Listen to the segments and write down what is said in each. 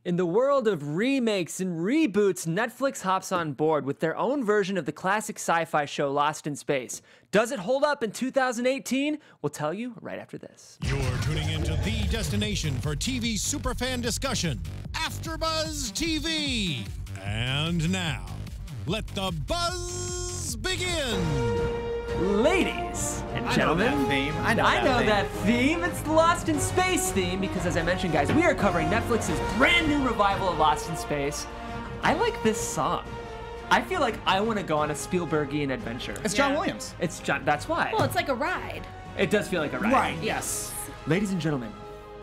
In the world of remakes and reboots, Netflix hops on board with their own version of the classic sci-fi show Lost in Space. Does it hold up in 2018? We'll tell you right after this. You're tuning into the destination for TV superfan discussion, AfterBuzz TV. And now, let the buzz begin. Ladies and gentlemen, I know that theme. It's the Lost in Space theme because, as I mentioned, guys, we are covering Netflix's brand new revival of Lost in Space. I like this song. I feel like I want to go on a Spielbergian adventure. It's John Williams. It's John. That's why. Well, it's like a ride. It does feel like a ride. Right, yes. Ladies and gentlemen,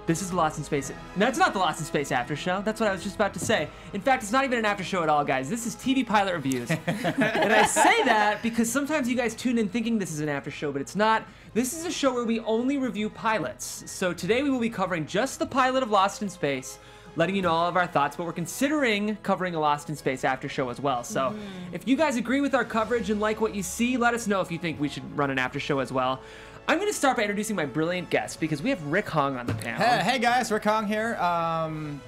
this is the Lost in Space. No, it's not the Lost in Space after show. That's what I was just about to say. In fact, it's not even an after show at all, guys. This is TV pilot reviews. And I say that because sometimes you guys tune in thinking this is an after show, but it's not. This is a show where we only review pilots. So today we will be covering just the pilot of Lost in Space, letting you know all of our thoughts, but we're considering covering a Lost in Space after show as well. So if you guys agree with our coverage and like what you see, let us know if you think we should run an after show as well. I'm going to start by introducing my brilliant guest because we have Rick Hong on the panel. Hey guys, Rick Hong here.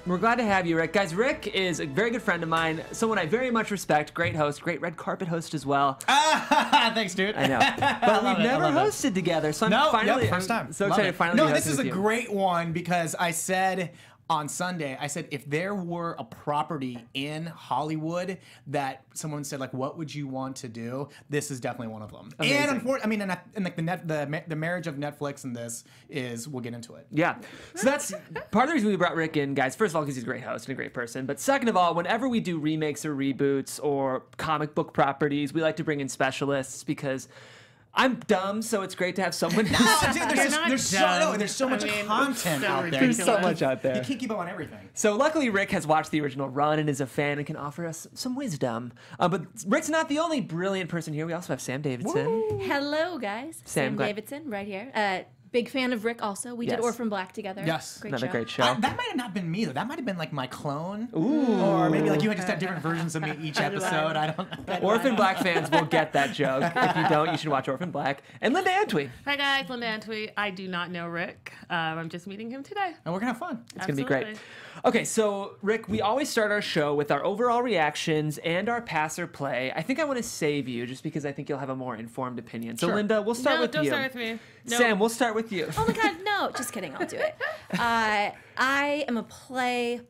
We're glad to have you, Rick. Guys, Rick is a very good friend of mine, someone I very much respect, great host, great red carpet host as well. Thanks, dude. I know. But we've never hosted together, so I'm finally first time. so excited to finally No, be this is hosting a with you. great one because I said on Sunday, I said if there were a property in Hollywood that someone said like, what would you want to do? This is definitely one of them. Amazing. And unfortunately, I mean, and like the marriage of Netflix and this is, we'll get into it. Yeah. So that's part of the reason we brought Rick in, guys. First of all, because he's a great host and a great person. But second of all, whenever we do remakes or reboots or comic book properties, we like to bring in specialists because I'm dumb, so it's great to have someone who's Dude, there's so much content out there. There's so much out there. You can't keep up on everything. So luckily, Rick has watched the original run and is a fan and can offer us some wisdom. But Rick's not the only brilliant person here. We also have Sam Davidson. Woo. Hello, guys. Sam glad- Davidson, right here. Big fan of Rick also. We did Yes. Orphan Black together. Yes. Another great show. That might have not been me though. That might have been like my clone. Ooh. Or maybe like you had just had different versions of me each episode. I don't know. Orphan Black fans will get that joke. If you don't, you should watch Orphan Black. And Linda Antwi. Hi guys, Linda Antwi. I do not know Rick. I'm just meeting him today. And we're gonna have fun. It's going to be great. Okay, so Rick, we always start our show with our overall reactions and our pass or play. I think I want to save you just because I think you'll have a more informed opinion. So Sure. Linda, we'll start with you. No, don't start with me. No. Sam, we'll start with you. Oh my God, no! Just kidding. I'll do it. I am a play.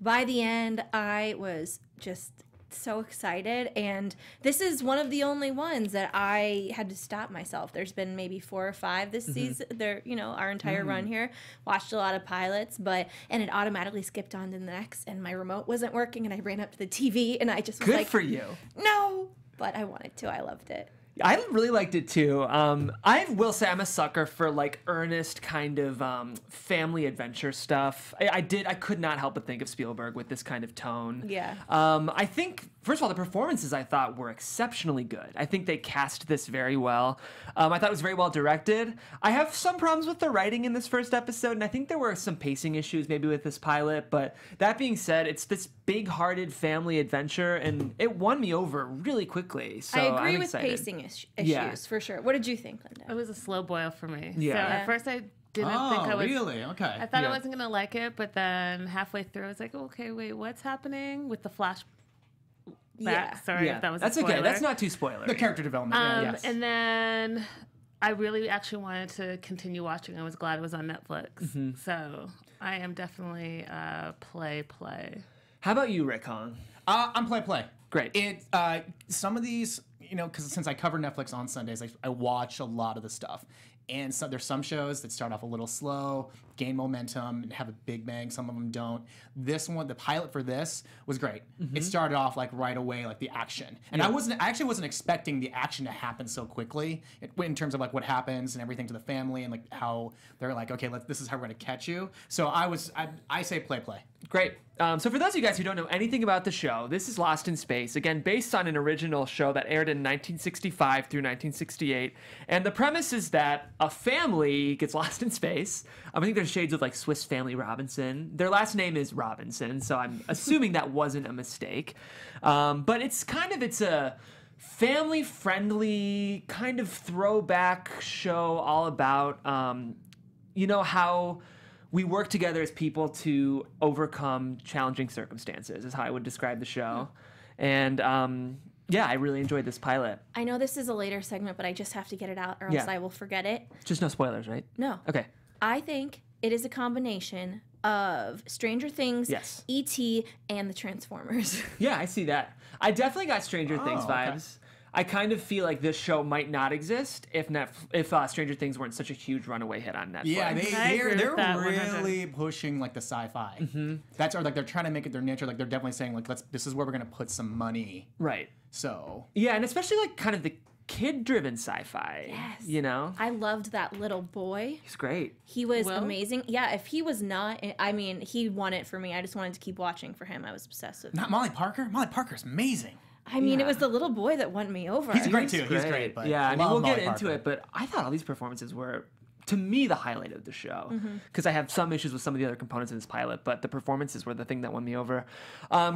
By the end, I was just so excited, and this is one of the only ones that I had to stop myself. There's been maybe 4 or 5 this season. There, our entire run here. Watched a lot of pilots, and it automatically skipped on to the next, and my remote wasn't working, and I ran up to the TV, and I just was Good like, for you. no, but I wanted to. I loved it. I really liked it too. I will say I'm a sucker for like earnest kind of family adventure stuff. I could not help but think of Spielberg with this kind of tone. Yeah. I think, first of all, the performances I thought were exceptionally good. I think they cast this very well. I thought it was very well directed. I have some problems with the writing in this first episode, and I think there were some pacing issues maybe with this pilot. But that being said, it's this big-hearted family adventure, and it won me over really quickly. So I agree I'm with excited. pacing issues Yeah. for sure. What did you think, Linda? It was a slow boil for me. Yeah. So Yeah. at first I didn't think I was. really? Okay. I thought Yeah. I wasn't gonna like it, but then halfway through I was like, okay, wait, what's happening with the flash? Yeah. Sorry if that was That's a spoiler. okay. That's not too spoilery. The character development. yeah. yes. And then I really actually wanted to continue watching. I was glad it was on Netflix. So I am definitely play. How about you, Rick Hong? I'm play. Great. Some of these, because since I cover Netflix on Sundays, I watch a lot of the stuff. And so there's some shows that start off a little slow, gain momentum, and have a big bang. Some of them don't. This one, the pilot for this was great. It started off like right away, like the action. And I actually wasn't expecting the action to happen so quickly in terms of like what happens and everything to the family and like how they're like, okay, this is how we're gonna catch you. So I say play. Great. So for those of you guys who don't know anything about the show, this is Lost in Space, again, based on an original show that aired in 1965 through 1968. And the premise is that a family gets lost in space. I think there's shades of like Swiss Family Robinson. Their last name is Robinson, so I'm assuming that wasn't a mistake. But it's a family-friendly kind of throwback show all about, how we work together as people to overcome challenging circumstances, is how I would describe the show. And yeah, I really enjoyed this pilot. I know this is a later segment, but I just have to get it out or else Yeah. I will forget it. Just no spoilers, right? No. Okay. I think it is a combination of Stranger Things, Yes. E.T., and the Transformers. Yeah, I see that. I definitely got Stranger Things okay. vibes. I kind of feel like this show might not exist if Stranger Things weren't such a huge runaway hit on Netflix. Yeah, I agree with they're that really pushing like the sci-fi. That's or like they're trying to make it their niche. Or like they're definitely saying like this is where we're gonna put some money. Right. So Yeah, and especially like kind of the kid-driven sci-fi. Yes. You know, I loved that little boy. he's great. He was Will? amazing. Yeah, if he was not, I mean, he won it for me. I just wanted to keep watching for him. I was obsessed with him. not Molly Parker. Molly Parker's amazing. I mean, Yeah. it was the little boy that won me over. He's great too. He's great. But Yeah, I mean, love we'll Molly get into Parker. it, but I thought all these performances were, to me, the highlight of the show. Because I have some issues with some of the other components of this pilot, but the performances were the thing that won me over.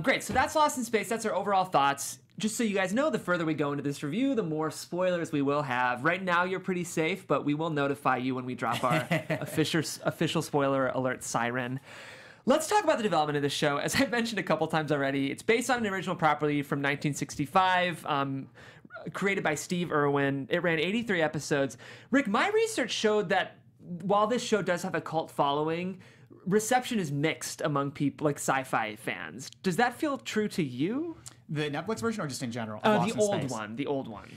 Great, so that's Lost in Space. That's our overall thoughts. Just so you guys know, the further we go into this review, the more spoilers we will have. Right now, you're pretty safe, but we will notify you when we drop our official spoiler alert siren. Let's talk about the development of this show. As I've mentioned a couple times already, it's based on an original property from 1965, created by Steve Irwin. It ran 83 episodes. Rick, my research showed that while this show does have a cult following, reception is mixed among people, like sci-fi fans. Does that feel true to you? The Netflix version or just in general? The Lost in old Space? one. The old one.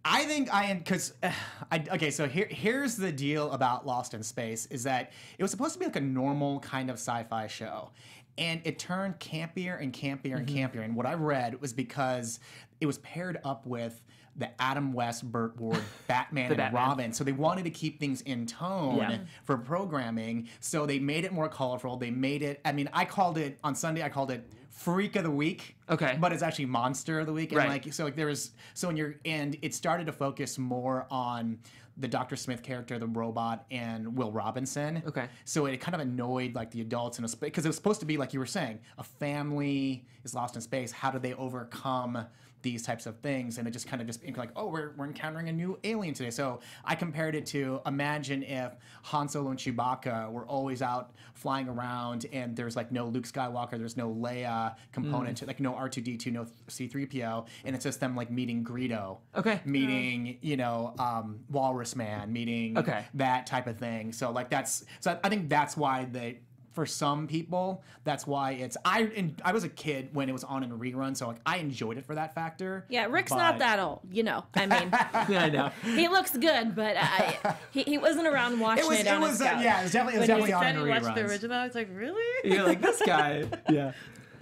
I think I am because okay. So here's the deal about Lost in Space is that it was supposed to be like a normal kind of sci-fi show, and it turned campier and campier and campier. And what I read was because it was paired up with the Adam West, Burt Ward, Batman and Batman. Robin. So they wanted to keep things in tone Yeah. for programming. So they made it more colorful. They made it. I mean, I called it on Sunday. I called it Freak of the Week. Okay. But it's actually Monster of the Week. And Right. like so like there was so when you're and it started to focus more on the Dr. Smith character, the robot, and Will Robinson. Okay. So it kind of annoyed like the adults in a space because it was supposed to be like you were saying, a family is lost in space. How do they overcome these types of things? And it just kind of just like, oh, we're encountering a new alien today. So I compared it to imagine if Han Solo and Chewbacca were always out flying around and there's like no Luke Skywalker, there's no Leia component, to like no R2D2, no C3PO, and it's just them like meeting Greedo, meeting Walrus Man, meeting that type of thing. So like I think that's why for some people, that's why it's. I was a kid when it was on in rerun, so like I enjoyed it for that factor. Yeah, Rick's not that old, I mean, Yeah, I know. he looks good, but he wasn't around watching it, on his couch. Yeah, it was definitely on Said in you watched the reruns. original. I was like, really? You're like, this guy. Yeah.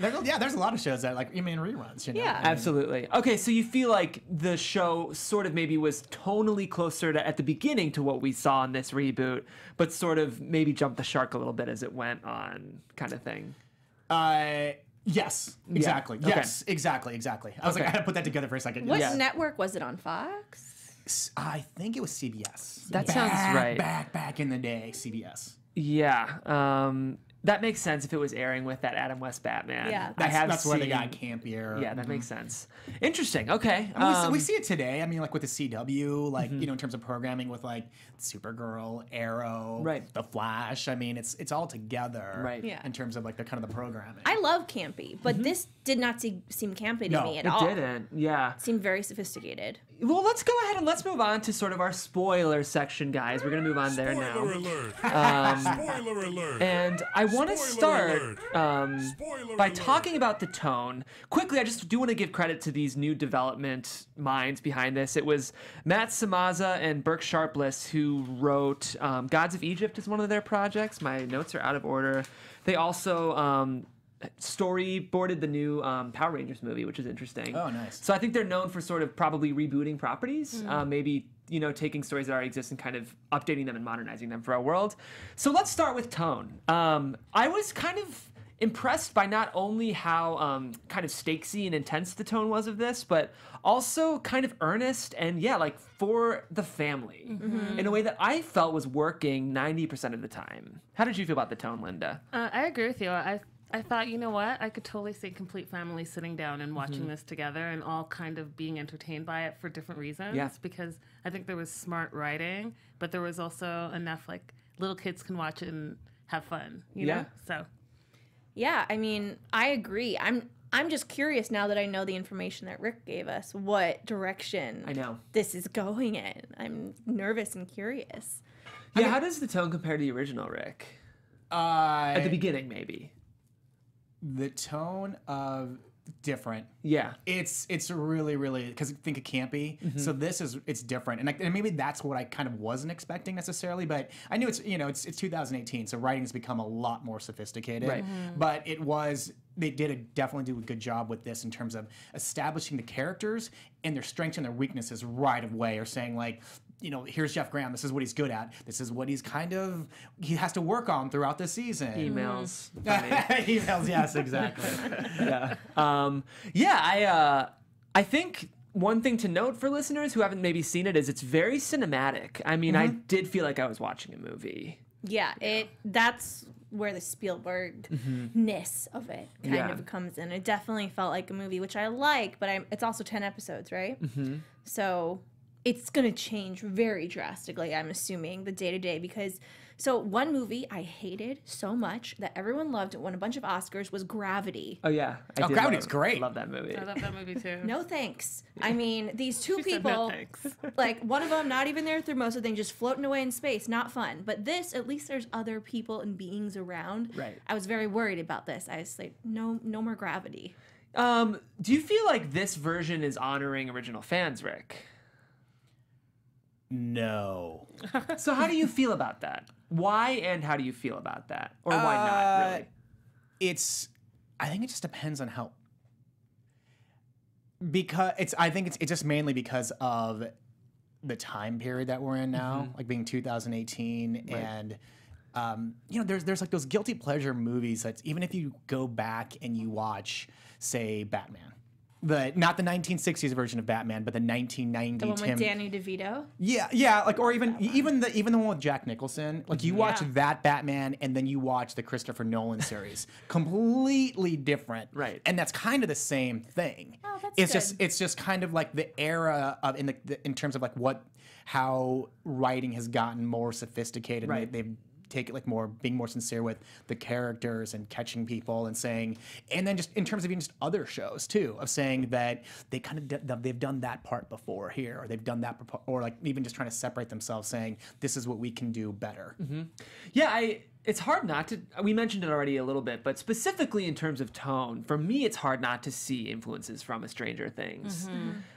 There's a lot of shows that like in reruns. Yeah. Absolutely. Okay, so you feel like the show sort of maybe was tonally closer to at the beginning to what we saw in this reboot, but sort of maybe jumped the shark a little bit as it went on, kind of thing. Yes, exactly. Okay. Yes, exactly. I was like, I had to put that together for a second. What Yeah. network was it on? Fox? I think it was CBS. That sounds right. Back in the day, CBS. Yeah. That makes sense if it was airing with that Adam West Batman. Yeah. That's where they got campier. Yeah, that makes sense. Interesting. Okay. I mean, we see it today. I mean, like with the CW, like in terms of programming with like Supergirl, Arrow, Right. The Flash. I mean, it's all together, Right. Yeah. in terms of like the kind of the programming. I love campy, but this did not seem campy to No, me at It all. didn't. Yeah. It seemed very sophisticated. Well, let's go ahead and let's move on to sort of our spoiler section, guys. We're going to move on there now. Spoiler alert. Spoiler alert. And I want to Spoiler start Spoiler by alert. talking about the tone. Quickly, I just do want to give credit to these new development minds behind this. It was Matt Samaza and Burke Sharpless who wrote Gods of Egypt is one of their projects. My notes are out of order. They also storyboarded the new Power Rangers movie, which is interesting. Oh, nice. So I think they're known for sort of probably rebooting properties, maybe taking stories that already exist and kind of updating them and modernizing them for our world. So let's start with tone. I was kind of impressed by not only how kind of stakesy and intense the tone was of this, but also kind of earnest and like for the family in a way that I felt was working 90% of the time. How did you feel about the tone, Linda? I agree with you. I thought, you know what? I could totally see complete family sitting down and watching this together and all kind of being entertained by it for different reasons. Yeah. Because I think there was smart writing, but there was also enough like little kids can watch it and have fun. You know? So. Yeah, I mean, I agree. I'm just curious now that I know the information that Rick gave us, what direction this is going in. I'm nervous and curious. Yeah, how does the tone compare to the original, Rick? At the beginning, maybe. The tone of different. Yeah. It's really, really, because I think it can't be. So it's different. And maybe that's what I kind of wasn't expecting necessarily, but I knew it's 2018, so writing's become a lot more sophisticated. Right. But they did definitely do a good job with this in terms of establishing the characters and their strengths and their weaknesses right away, or saying like, here's Jeff Graham. This is what he's good at. This is what he has to work on throughout the season. Emails. Emails, yes, exactly. I think one thing to note for listeners who haven't maybe seen it is it's very cinematic. I mean, I did feel like I was watching a movie. Yeah, that's where the Spielberg-ness of it kind of comes in. It definitely felt like a movie, which I like, but it's also 10 episodes, right? So it's going to change very drastically, I'm assuming, the day-to-day, because one movie I hated so much that everyone loved it, won a bunch of Oscars, was Gravity. Oh, yeah. Gravity's great. I love that movie. I love that movie, too. No thanks. I mean, these two She said people, no thanks. like, one of them not even there through most of the thing, just floating away in space, not fun. But this, at least there's other people and beings around. Right. I was very worried about this. I was like, no more Gravity. Do you feel like this version is honoring original fans, Rick? No. So how do you feel about that? Why and how do you feel about that? Or why not, really? I think it just depends on how. I think it's just mainly because of the time period that we're in now, like being 2018, and there's like those guilty pleasure movies that even if you go back and you watch, say, Batman. Not the 1960s version of Batman, but the 1990 The one with Danny DeVito? Yeah, like, or even the one with Jack Nicholson. Like, you watch that Batman and then you watch the Christopher Nolan series. Completely different. Right. And that's kind of the same thing. Oh, that's It's just kind of like the era of in terms of like how writing has gotten more sophisticated. Right. They've take it like being more sincere with the characters and catching people and saying, and then just in terms of even just other shows too, of saying that they kind of they've done that part before here, or they've done that, or like even just trying to separate themselves, saying this is what we can do better. Yeah, it's hard not to. We mentioned it already a little bit, but specifically in terms of tone, for me, it's hard not to see influences from A Stranger Things.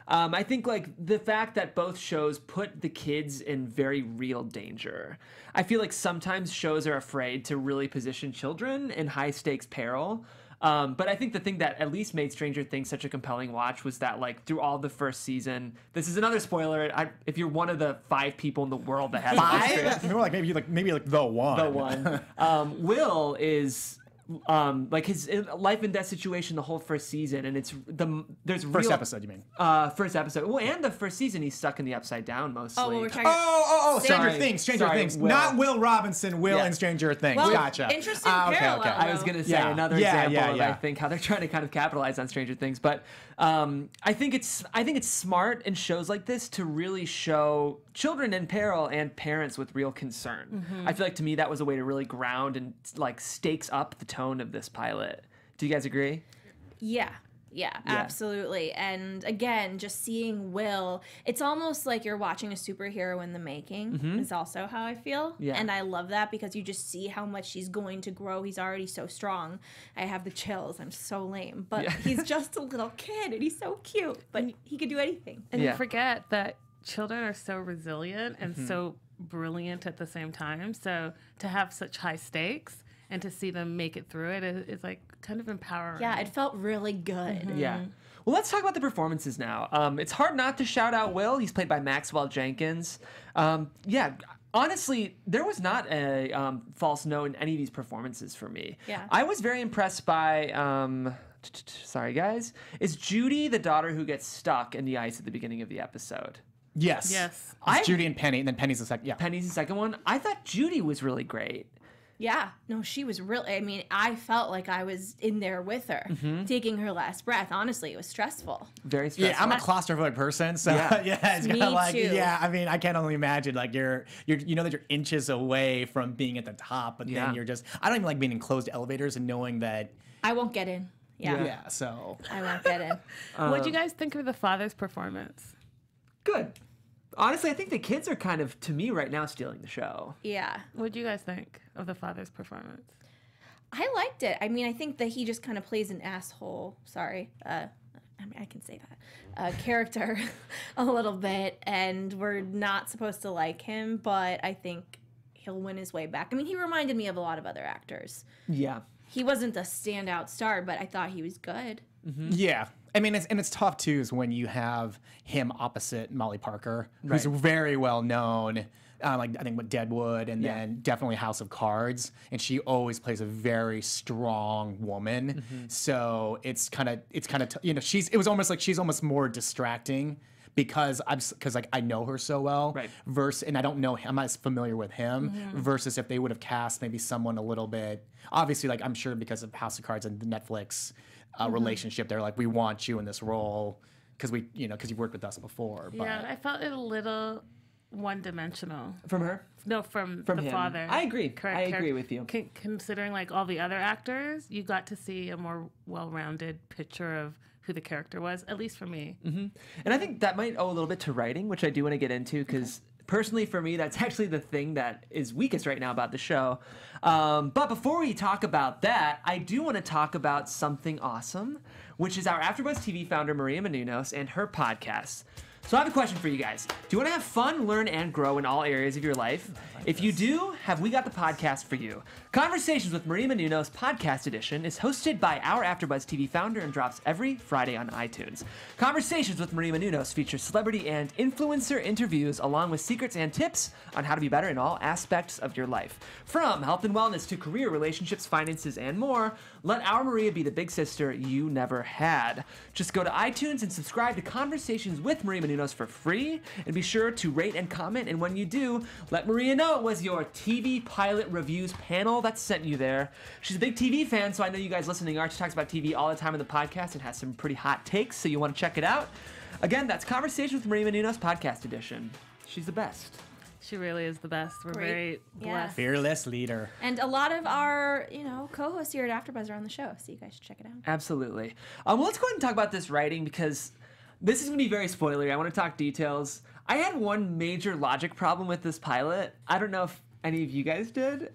I think like the fact that both shows put the kids in very real danger. I feel like sometimes shows are afraid to really position children in high stakes peril. But I think the thing that at least made Stranger Things such a compelling watch was that, like, through all the first season, this is another spoiler. If you're one of the 5 people in the world that hasn't watched it, maybe like the one. Will is like his life and death situation the whole first season, and there's First episode, you mean? First episode. Well, and the first season, he's stuck in the Upside Down mostly. Oh, well, we're talking Stranger Sorry. Things. Sorry, Will. Not Will Robinson. Will Yeah. in Stranger Things. Well, Gotcha. interesting parallel. I was gonna say another example of I think how they're trying to kind of capitalize on Stranger Things, but I think it's smart in shows like this to really show children in peril and parents with real concern. I feel like to me that was a way to really ground and like stakes up the tone of this pilot. Do you guys agree? Yeah, absolutely. And again, just seeing Will, it's almost like you're watching a superhero in the making is also how I feel. Yeah. And I love that because you just see how much he's going to grow. He's already so strong. I have the chills. I'm so lame. But he's just a little kid and he's so cute. But he could do anything. And you forget that children are so resilient and so brilliant at the same time. So to have such high stakes and to see them make it through it is like kind of empowering. Yeah, it felt really good. Yeah. Well, let's talk about the performances now. It's hard not to shout out Will. He's played by Maxwell Jenkins. Honestly, there was not a false note in any of these performances for me. Yeah. I was very impressed by, sorry guys, is Judy the daughter who gets stuck in the ice at the beginning of the episode? Yes. It's Judy and Penny, and then Penny's the second. Yeah. Penny's the second one. I thought Judy was really great. Yeah, no, she was really, I mean, I felt like I was in there with her, taking her last breath. Honestly, it was stressful. Very stressful. Yeah, I'm a claustrophobic person, so yeah, it's Me kind of like, too. yeah, I mean, I can only imagine, like, you know that you're inches away from being at the top, but then you're just, I don't even like being in closed elevators and knowing that. I won't get in. Yeah, so. I won't get in. What'd you guys think of the father's performance? Good. Honestly, I think the kids are kind of, to me right now, stealing the show. Yeah. What'd you guys think of the father's performance? I liked it. I mean, I think that he just kind of plays an asshole. Sorry. I mean, I can say that. Character a little bit, and we're not supposed to like him, but I think he'll win his way back. I mean, he reminded me of a lot of other actors. Yeah. He wasn't a standout star, but I thought he was good. Yeah. I mean, it's tough, too, is when you have him opposite Molly Parker, who's very well known, like, I think, with Deadwood, and then definitely House of Cards, and she always plays a very strong woman, so it's kind of, you know, it was almost like she's almost more distracting, because like I know her so well, versus, and I don't know, I'm not as familiar with him, versus if they would have cast maybe someone a little bit, obviously, like, I'm sure because of House of Cards and the Netflix relationship, they're like, we want you in this role because you've worked with us before. But. Yeah, I felt it a little one-dimensional. From her? No, from the him. father. I agree. Correct. I agree with you. Considering like all the other actors, you got to see a more well-rounded picture of who the character was, at least for me. And I think that might owe a little bit to writing, which I do want to get into because personally for me, that's actually the thing that is weakest right now about the show. But before we talk about that, I do want to talk about something awesome, which is our AfterBuzz TV founder, Maria Menounos, and her podcast. So I have a question for you guys. Do you want to have fun, learn, and grow in all areas of your life? If you do, have we got the podcast for you. Conversations with Maria Menounos Podcast Edition is hosted by our AfterBuzz TV founder and drops every Friday on iTunes. Conversations with Maria Menounos features celebrity and influencer interviews along with secrets and tips on how to be better in all aspects of your life. From health and wellness to career, relationships, finances, and more, let our Maria be the big sister you never had. Just go to iTunes and subscribe to Conversations with Maria Menounos for free, and be sure to rate and comment, and when you do, let Maria know it was your TV pilot reviews panel that sent you there. She's a big TV fan, so I know you guys listening are. She talks about TV all the time in the podcast and has some pretty hot takes, so you want to check it out. Again, that's Conversation with Maria Menounos Podcast Edition. She's the best. She really is the best. We're Great. very blessed. Fearless leader. And a lot of our, co-hosts here at AfterBuzz are on the show, so you guys should check it out. Absolutely. Well, let's go ahead and talk about this writing because this is going to be very spoilery. I want to talk details. I had one major logic problem with this pilot. I don't know if any of you guys did.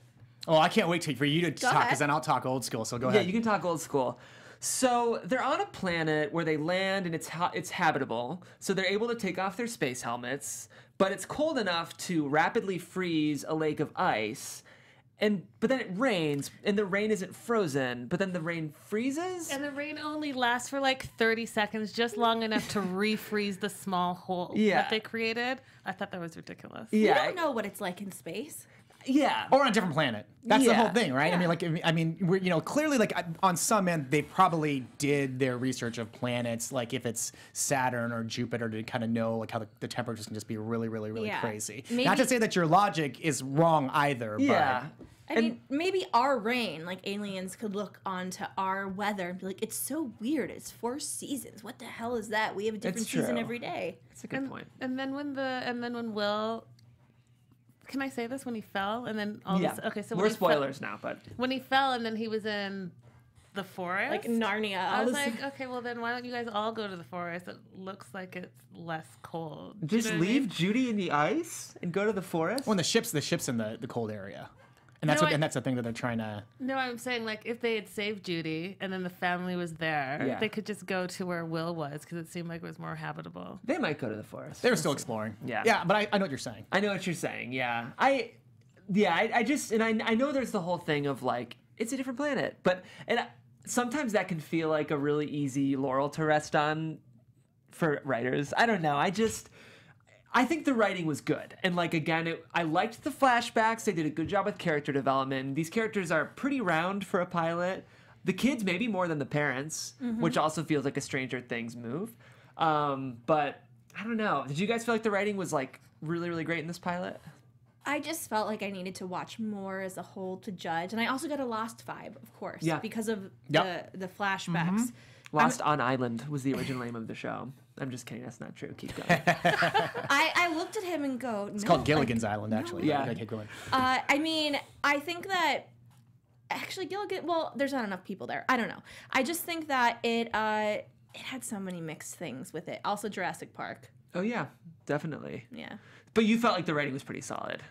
Oh, I can't wait for you to talk, ahead. because then I'll talk old school, so go Yeah, ahead. you can talk old school. So they're on a planet where they land and it's habitable. So they're able to take off their space helmets, but it's cold enough to rapidly freeze a lake of ice. But then it rains, and the rain isn't frozen, but then the rain freezes? And the rain only lasts for like 30 seconds, just long enough to refreeze the small hole that they created. I thought that was ridiculous. Yeah. We don't know what it's like in space. Yeah. Or on a different planet. That's the Yeah. whole thing, right? I mean, we're, clearly, like, on some end, they probably did their research of planets, like if it's Saturn or Jupiter, to kind of know, like, how the temperatures can just be really, really, really crazy. Maybe, not to say that your logic is wrong either, Yeah. I mean, maybe our rain, like aliens could look onto our weather and be like, it's so weird. It's 4 seasons. What the hell is that? We have a different It's season true. every day. That's a good point. And then when Will, can I say this? When he fell and then all Yeah. this. Okay, so we're when he spoilers now, but when he fell and then he was in the forest, Like Narnia. I was like, okay, well then why don't you guys all go to the forest? It looks like it's less cold. Do you just know what I leave mean? Judy in the ice and go to the forest? When the ship's in the cold area. And that's and that's the thing that they're trying to. No, I'm saying like if they had saved Judy and then the family was there, they could just go to where Will was because it seemed like it was more habitable. They might go to the forest. They were still exploring. Yeah. Yeah, but I know what you're saying. I know what you're saying. Yeah. I just I know there's the whole thing of like it's a different planet, but sometimes that can feel like a really easy laurel to rest on for writers. I don't know. I think the writing was good. And like, again, I liked the flashbacks. They did a good job with character development. These characters are pretty round for a pilot. The kids maybe more than the parents, which also feels like a Stranger Things move. But I don't know. Did you guys feel like the writing was like really, really great in this pilot? I just felt like I needed to watch more as a whole to judge, and I also got a Lost vibe, of course, because of the flashbacks. Lost on Island was the original name of the show. I'm just kidding. That's not true. Keep going. I looked at him and go, It's called Gilligan's Island, actually. Yeah. Keep going. I mean, I think that actually Gilligan. Well, there's not enough people there. I don't know. I just think that it had so many mixed things with it. Also, Jurassic Park. Oh yeah, definitely. Yeah. But you felt like the writing was pretty solid.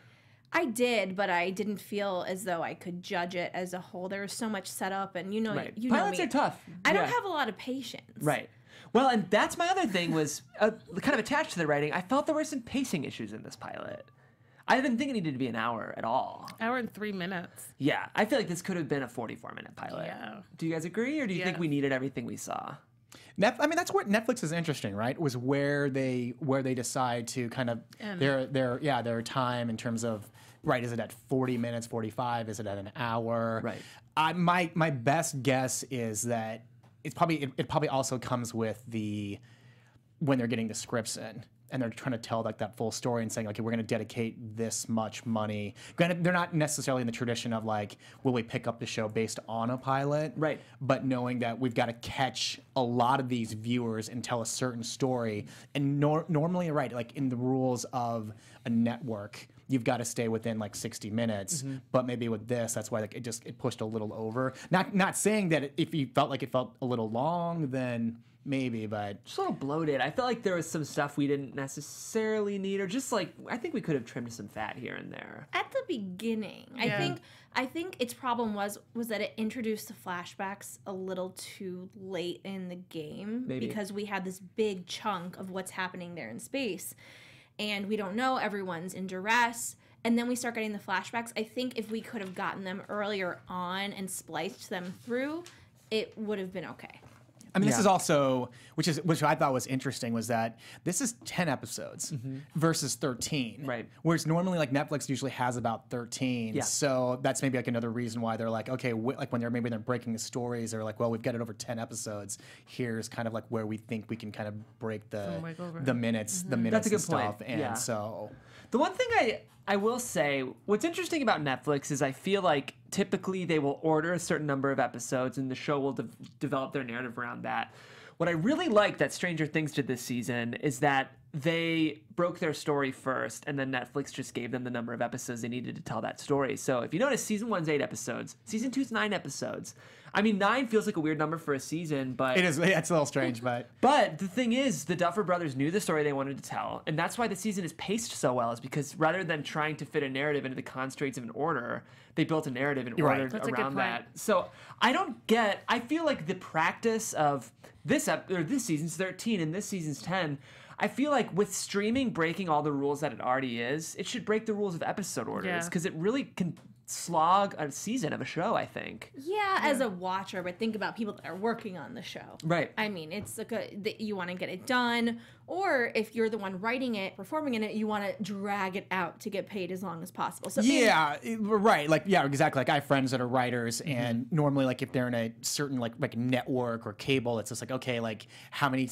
I did, but I didn't feel as though I could judge it as a whole. There was so much setup, and you know Pilots me. are tough. I don't have a lot of patience. Right. Well, and that's my other thing was kind of attached to the writing. I felt there were some pacing issues in this pilot. I didn't think it needed to be an hour at all. Hour and 3 minutes. Yeah, I feel like this could have been a 44-minute pilot. Yeah. Do you guys agree, or do you think we needed everything we saw? I mean, that's where Netflix is interesting, right? Was where they decide to kind of their time in terms of, right, is it at 40 minutes, 45? Is it at an hour? Right. My best guess is that it probably also comes with when they're getting the scripts in and they're trying to tell like that full story and saying, okay, we're going to dedicate this much money. Granted, they're not necessarily in the tradition of like, will we pick up the show based on a pilot? Right. But knowing that we've got to catch a lot of these viewers and tell a certain story. And normally, right, like in the rules of a network, you've got to stay within like 60 minutes. But maybe with this, that's why like it pushed a little over. Not saying that if you felt like it felt a little long, then maybe, but Just a little bloated. I felt like there was some stuff we didn't necessarily need, or just like, I think we could have trimmed some fat here and there. At the beginning, Yeah. I think its problem was that it introduced the flashbacks a little too late in the game. Maybe. Because we had this big chunk of what's happening there in space, and we don't know, everyone's in duress. And then we start getting the flashbacks. I think if we could have gotten them earlier on and spliced them through, it would have been okay. I mean, this is also, which I thought was interesting, was that this is 10 episodes versus 13. Right. Whereas normally, like, Netflix usually has about 13. Yeah. So that's maybe like another reason why they're like, okay, like when they're breaking the stories, they're like, well, we've got it over 10 episodes. Here's kind of like where we think we can kind of break the minutes, That's a good and stuff. point. And Yeah. so The one thing I will say, what's interesting about Netflix is I feel like typically they will order a certain number of episodes and the show will develop their narrative around that. What I really like that Stranger Things did this season is that they broke their story first and then Netflix just gave them the number of episodes they needed to tell that story. So if you notice, season 1's 8 episodes, season 2's 9 episodes. I mean, 9 feels like a weird number for a season, but... it is, it's a little strange, but... But the thing is, the Duffer Brothers knew the story they wanted to tell, and that's why the season is paced so well, is because rather than trying to fit a narrative into the constraints of an order, they built a narrative and ordered That's a good around point. that. So I feel like the practice of this season's 13 and this season's 10, I feel like with streaming breaking all the rules that it already is, it should break the rules of episode orders, because it really can slog a season of a show, I think. Yeah, as a watcher, but think about people that are working on the show. Right. I mean, it's you want to get it done, or if you're the one writing it, performing in it, you want to drag it out to get paid as long as possible. So right. Like, yeah, exactly. Like, I have friends that are writers, and normally, like, if they're in a certain like network or cable, it's just like, okay, like, how many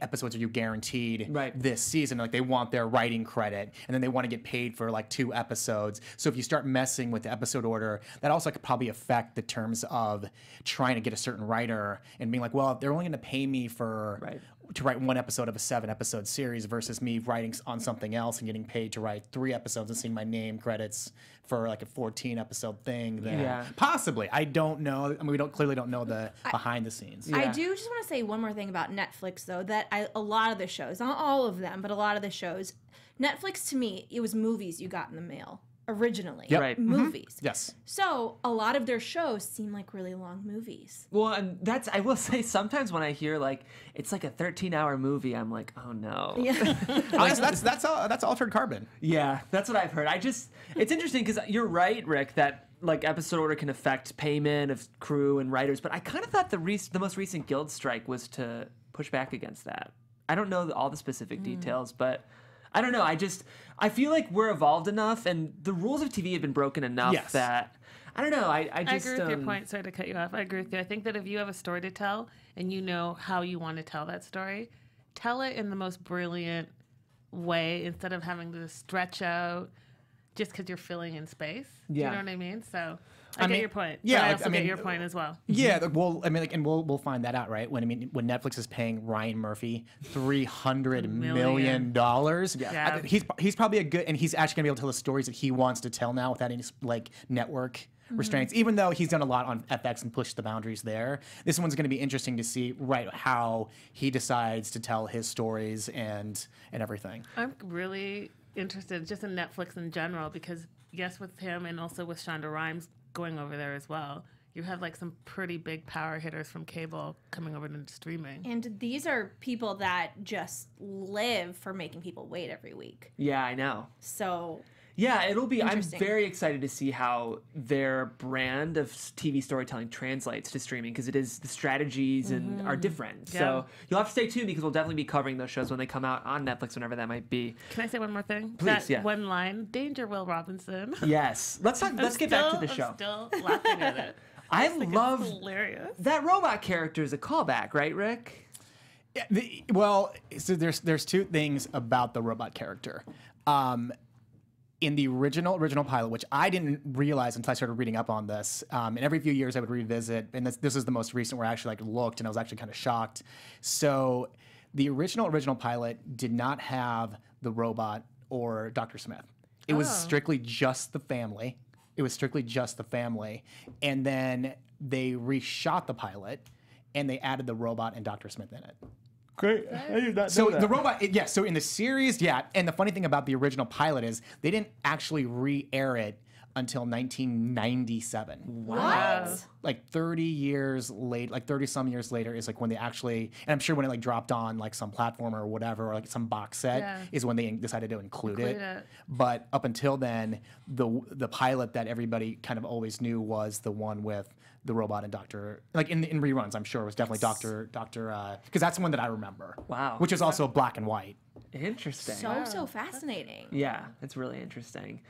episodes are you guaranteed this season? Like, they want their writing credit, and then they want to get paid for like 2 episodes. So if you start messing with the episode order, that also could probably affect the terms of trying to get a certain writer and being like, well, they're only going to pay me to write 1 episode of a 7-episode series versus me writing on something else and getting paid to write 3 episodes and seeing my name credits for like a 14-episode thing. Then possibly, I don't know. I mean, we clearly don't know the behind the scenes. I do just want to say one more thing about Netflix, though, that a lot of the shows, not all of them, but a lot of the shows, Netflix, to me, it was movies you got in the mail originally. Yep. Right. Movies. Yes. So a lot of their shows seem like really long movies. Well, and I will say, sometimes when I hear like it's like a 13-hour movie, I'm like, oh no. Yeah. That's Altered Carbon. Yeah, that's what I've heard. It's interesting because you're right, Rick, that like episode order can affect payment of crew and writers, but I kind of thought the most recent guild strike was to push back against that. I don't know all the specific details, but I don't know. I feel like we're evolved enough, and the rules of TV have been broken enough that I don't know. I just agree with your point. Sorry to cut you off. I agree with you. I think that if you have a story to tell and you know how you want to tell that story, tell it in the most brilliant way instead of having to stretch out. just because you're filling in space. Yeah. Do you know what I mean? So I I get mean, your point. yeah, but I like, also I mean, get your point as well. Yeah, well, I mean, like, and we'll find that out, right? When Netflix is paying Ryan Murphy $300 million, Yeah. he's probably a good, and he's actually gonna be able to tell the stories that he wants to tell now without any like network restraints. Even though he's done a lot on FX and pushed the boundaries there, this one's gonna be interesting to see how he decides to tell his stories and everything. I'm really interested just in Netflix in general because yes, with him and also with Shonda Rhimes going over there as well, you have like some pretty big power hitters from cable coming over to streaming. And these are people that just live for making people wait every week. Yeah, I know. So Yeah, it'll be. I'm Interesting. very excited to see how their brand of TV storytelling translates to streaming because the strategies and are different. So Yeah. you'll have to stay tuned because we'll definitely be covering those shows when they come out on Netflix, whenever that might be. Can I say one more thing? Please, that yeah. one line, "Danger, Will Robinson." Yes, let's get back to the show. I'm still laughing at it. I It's love hilarious. that robot character is a callback, right, Rick? Yeah, well, so there's two things about the robot character. In the original pilot, which I didn't realize until I started reading up on this, and every few years I would revisit, and this is the most recent where I actually like looked, and I was actually kind of shocked. So the original pilot did not have the robot or Dr. Smith. It was strictly just the family. And then they reshot the pilot, and they added the robot and Dr. Smith in it. Great. I did not So the robot, so in the series, yeah. And the funny thing about the original pilot is they didn't actually re-air it until 1997. what? Like 30 years late, like 30 some years later is like when they actually, and I'm sure when it like dropped on like some platform or whatever, or like some box set Yeah. is when they decided to include it. it. But up until then, the pilot that everybody kind of always knew was the one with the robot and Dr. Like in reruns, I'm sure it was definitely Dr. because that's the one that I remember. Wow. Which is also black and white. Interesting. So fascinating. Yeah, it's really interesting.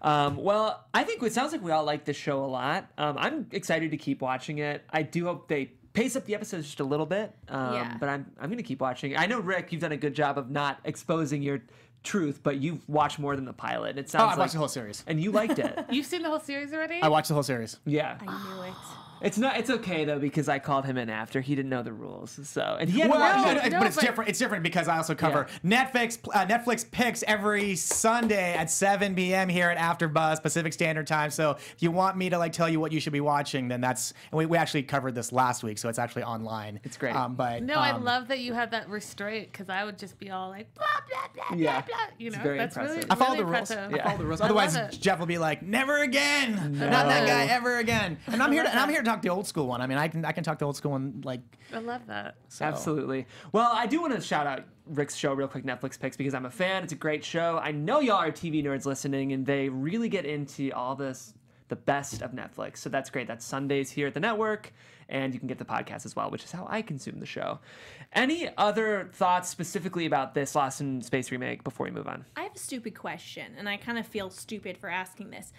Well, I think it sounds like we all like this show a lot. I'm excited to keep watching it. I do hope they pace up the episodes just a little bit. Yeah. But I'm going to keep watching. I know, Rick, you've done a good job of not exposing your truth, but you've watched more than the pilot. And it sounds I like watched the whole series. and you liked it. You've seen the whole series already? I watched the whole series. Yeah. I knew it. It's okay though because I called him in after he didn't know the rules. So and he had to Well, watch it. but it's different. It's different because I also cover Netflix picks every Sunday at 7 p.m. here at AfterBuzz Pacific Standard Time. So if you want me to like tell you what you should be watching, then that's. And we actually covered this last week, so it's actually online. It's great. But No, I love that you have that restraint because I would just be all like blah blah blah Yeah. blah blah. You know, very that's impressive. really I follow really the rules. impressive. Yeah. I follow the rules. I Otherwise, love it. Jeff will be like, "Never again, not that guy ever again." And I'm here to talk the old school one. I mean, I can talk the old school one like. I love that. So. Absolutely. Well, I do want to shout out Rick's show real quick, Netflix Picks, because I'm a fan. It's a great show. I know y'all are TV nerds listening, and they really get into all this, the best of Netflix. So that's great. That's Sundays here at the network, and you can get the podcast as well, which is how I consume the show. Any other thoughts specifically about this Lost in Space remake before we move on? I have a stupid question, and I kind of feel stupid for asking this.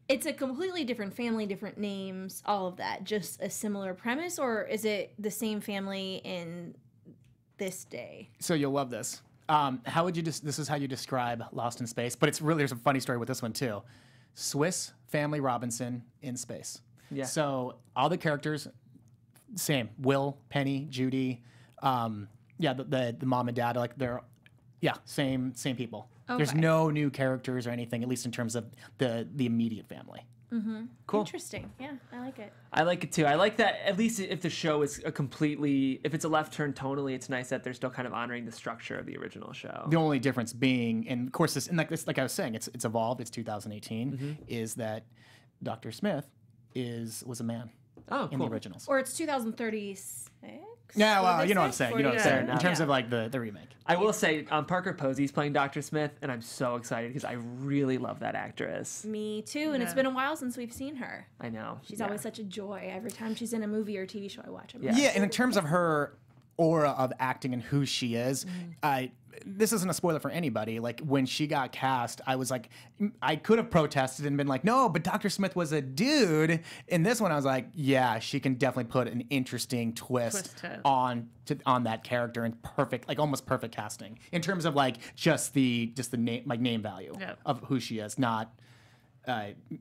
It's a completely different family, different names, all of that. Just a similar premise, or is it the same family in this day? So you'll love this. How would you this is how you describe Lost in Space, but it's really, there's a funny story with this one too. Swiss Family Robinson in space. Yeah. So all the characters, same. Will, Penny, Judy, the mom and dad, like they're, same people. There's Okay. no new characters or anything, at least in terms of the immediate family. Cool. Interesting. Yeah, I like it. I like it too. I like that at least if the show is if it's a left turn tonally, it's nice that they're still kind of honoring the structure of the original show. The only difference being, and of course, like I was saying, it's evolved. It's 2018. Is that Dr. Smith was a man Oh, in cool. the originals? Or it's 2036? Yeah, well, What did you know they what I'm say? saying. You know what I'm 40, saying. yeah. In terms Yeah. of like the remake. I will say Parker Posey's playing Dr. Smith, and I'm so excited because I really love that actress. Me too, and it's Yeah. been a while since we've seen her. I know. She's always such a joy. Every time she's in a movie or TV show, I watch her. Yeah. Yeah, and in terms of her aura of acting and who she is, this isn't a spoiler for anybody. Like when she got cast, I was like, I could have protested and been like, no, but Dr. Smith was a dude. In this one, I was like, yeah, she can definitely put an interesting twist to it. on that character, and perfect, like almost perfect casting in terms of like just the name, like name value Yeah. of who she is, not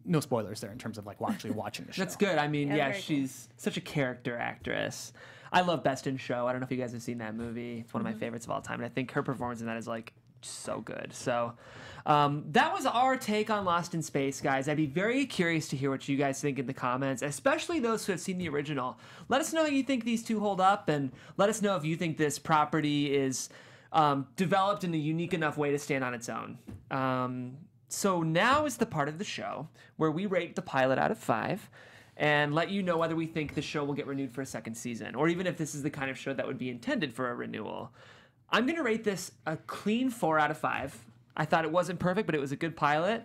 no spoilers there in terms of like actually watching the show. That's good. I mean, Yeah, yeah, very she's such a character actress. I love Best in Show. I don't know if you guys have seen that movie. It's one of my favorites of all time, and I think her performance in that is like so good. So that was our take on Lost in Space, guys. I'd be very curious to hear what you guys think in the comments, especially those who have seen the original. Let us know how you think these two hold up, and let us know if you think this property is developed in a unique enough way to stand on its own. So now is the part of the show where we rate the pilot out of 5 and let you know whether we think the show will get renewed for a second season, or even if this is the kind of show that would be intended for a renewal. I'm going to rate this a clean 4 out of 5. I thought it wasn't perfect, but it was a good pilot.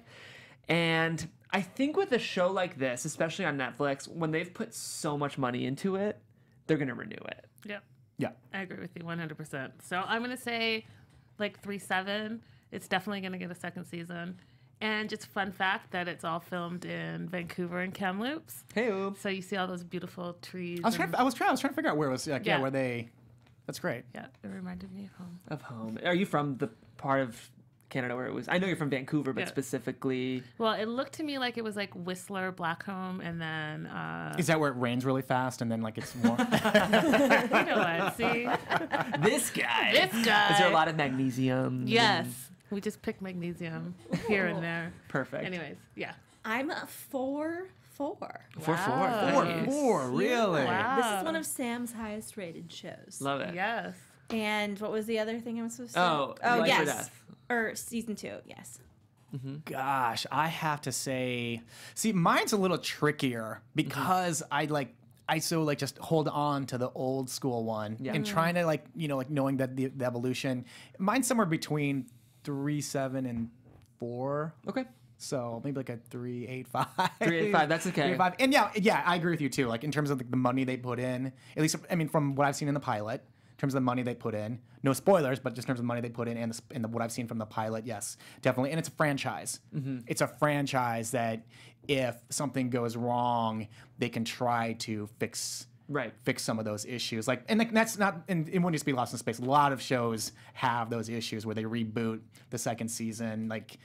And I think with a show like this, especially on Netflix, when they've put so much money into it, they're going to renew it. Yep. Yeah. I agree with you 100%. So I'm going to say like 3.7. It's definitely going to get a second season. And just fun fact that it's all filmed in Vancouver and Kamloops. Hey-o. So you see all those beautiful trees. I was trying to figure out where it was. Like, Yeah. where they. That's great. Yeah, it reminded me of home. Of home. Are you from the part of Canada where it was? I know you're from Vancouver, but Yeah. specifically. Well, it looked to me like it was like Whistler, Blackcomb, and then Is that where it rains really fast and then like it's more? you know what? See, This guy. This guy. Is there a lot of magnesium? yes, we just pick magnesium here and there. Perfect. Anyways, yeah. I'm a 4-4. 4-4. Wow. Nice. 4, really? Wow. This is one of Sam's highest rated shows. Love it. Yes. And what was the other thing I was supposed to say? Oh, Life or yes. Death. Or season 2, yes. Gosh, I have to say, see, mine's a little trickier because I just hold on to the old school one and trying to like knowing that the evolution. Mine's somewhere between 3.7 and 4. Okay. So maybe like a 3.85. 3.85, that's okay. 3.85. And yeah, I agree with you too. Like in terms of like, the money they put in, at least I mean from what I've seen in the pilot, in terms of the money they put in. No spoilers, but just in terms of the money they put in and what I've seen from the pilot, yes, definitely. And it's a franchise. It's a franchise that if something goes wrong, they can try to fix some of those issues. Like, and like, that's not, and it wouldn't just be Lost in Space. A lot of shows have those issues where they reboot the second season. Like,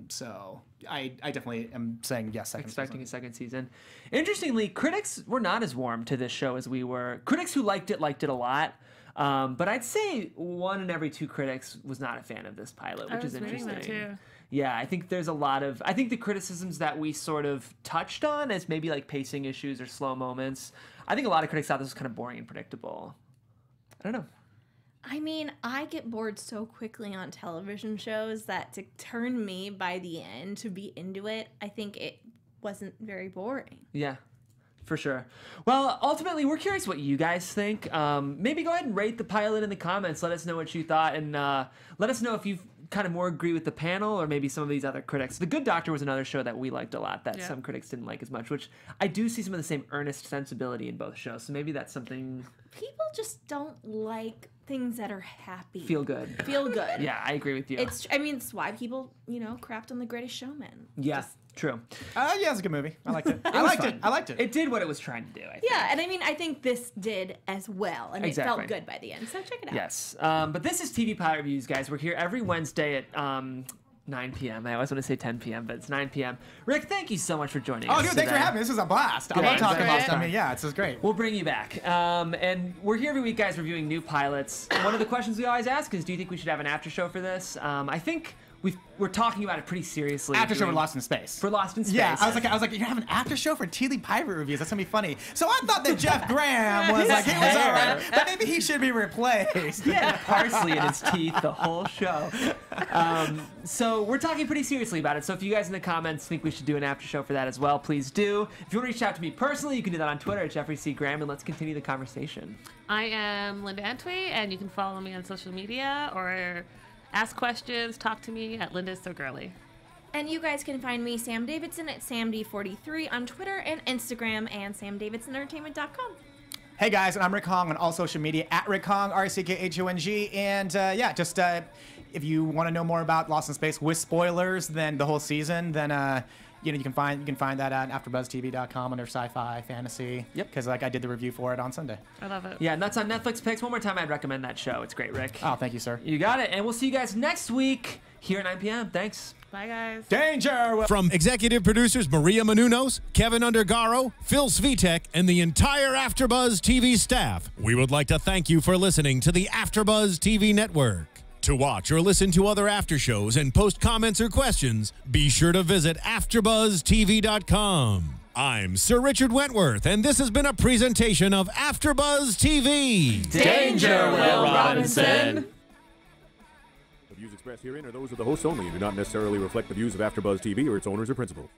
so I definitely am saying yes. Expecting a second season. Interestingly, critics were not as warm to this show as we were. Critics who liked it a lot. But I'd say 1 in every 2 critics was not a fan of this pilot, which is interesting. That too. Yeah, I think there's a lot of... I think the criticisms that we sort of touched on as maybe like pacing issues or slow moments, I think a lot of critics thought this was kind of boring and predictable. I don't know. I mean, I get bored so quickly on television shows that to turn me by the end to be into it, I think it wasn't very boring. Yeah, for sure. Well, ultimately, we're curious what you guys think. Maybe go ahead and rate the pilot in the comments. Let us know what you thought, and let us know if you kind of more agree with the panel or maybe some of these other critics. The Good Doctor was another show that we liked a lot that some critics didn't like as much, which I do see some of the same earnest sensibility in both shows. So maybe that's something... People just don't like things that are happy. Feel good. Feel good. Yeah, I agree with you. It's why people, crapped on The Greatest Showman. Yeah, true. Yeah, it's a good movie. I liked it. I liked it. It did what it was trying to do, I think. Yeah, and I mean, I think this did as well, and Exactly. it felt good by the end. So check it out. Yes. But this is TV Pilot Reviews, guys. We're here every Wednesday at 9 p.m. I always want to say 10 p.m., but it's 9 p.m. Rick, thank you so much for joining us. Oh, dude, thanks for having me. This was a blast. I love Thanks, talking about Rick. stuff. I mean, yeah, this is great. We'll bring you back. And we're here every week, guys, reviewing new pilots. One of the questions we always ask is, do you think we should have an after show for this? I think we're talking about it pretty seriously. After show for Lost in Space. For Lost in Space. Yeah, I was like, you're having an after show for TV Pirate Reviews. That's gonna be funny. So I thought that Jeff Graham was like, he was all right, but maybe he should be replaced. He had parsley in his teeth the whole show. So we're talking pretty seriously about it. So if you guys in the comments think we should do an after show for that as well, please do. If you want to reach out to me personally, you can do that on Twitter at Jeffrey C. Graham, and let's continue the conversation. I am Linda Antwi, and you can follow me on social media or ask questions, talk to me at Linda's So Girly. And you guys can find me, Sam Davidson, at SamD43 on Twitter and Instagram, and SamDavidsonEntertainment.com. Hey guys, and I'm Rick Hong on all social media at Rick Hong, RCKHONG, and just if you want to know more about Lost in Space with spoilers, then the whole season, then you can find that at AfterBuzzTV.com under Sci-Fi Fantasy. Yep. Because I did the review for it on Sunday. I love it. Yeah, and that's on Netflix Picks. One more time, I'd recommend that show. It's great, Rick. Oh, thank you, sir. You got it, and we'll see you guys next week. here at 9 p.m. Thanks. Bye, guys. Danger! From executive producers Maria Menounos, Keven Undergaro, Phil Svitek, and the entire AfterBuzz TV staff, we would like to thank you for listening to the AfterBuzz TV network. To watch or listen to other after shows and post comments or questions, be sure to visit AfterBuzzTV.com. I'm Sir Richard Wentworth, and this has been a presentation of AfterBuzz TV. Danger, Will Robinson. The views expressed herein are those of the hosts only and do not necessarily reflect the views of AfterBuzz TV or its owners or principals.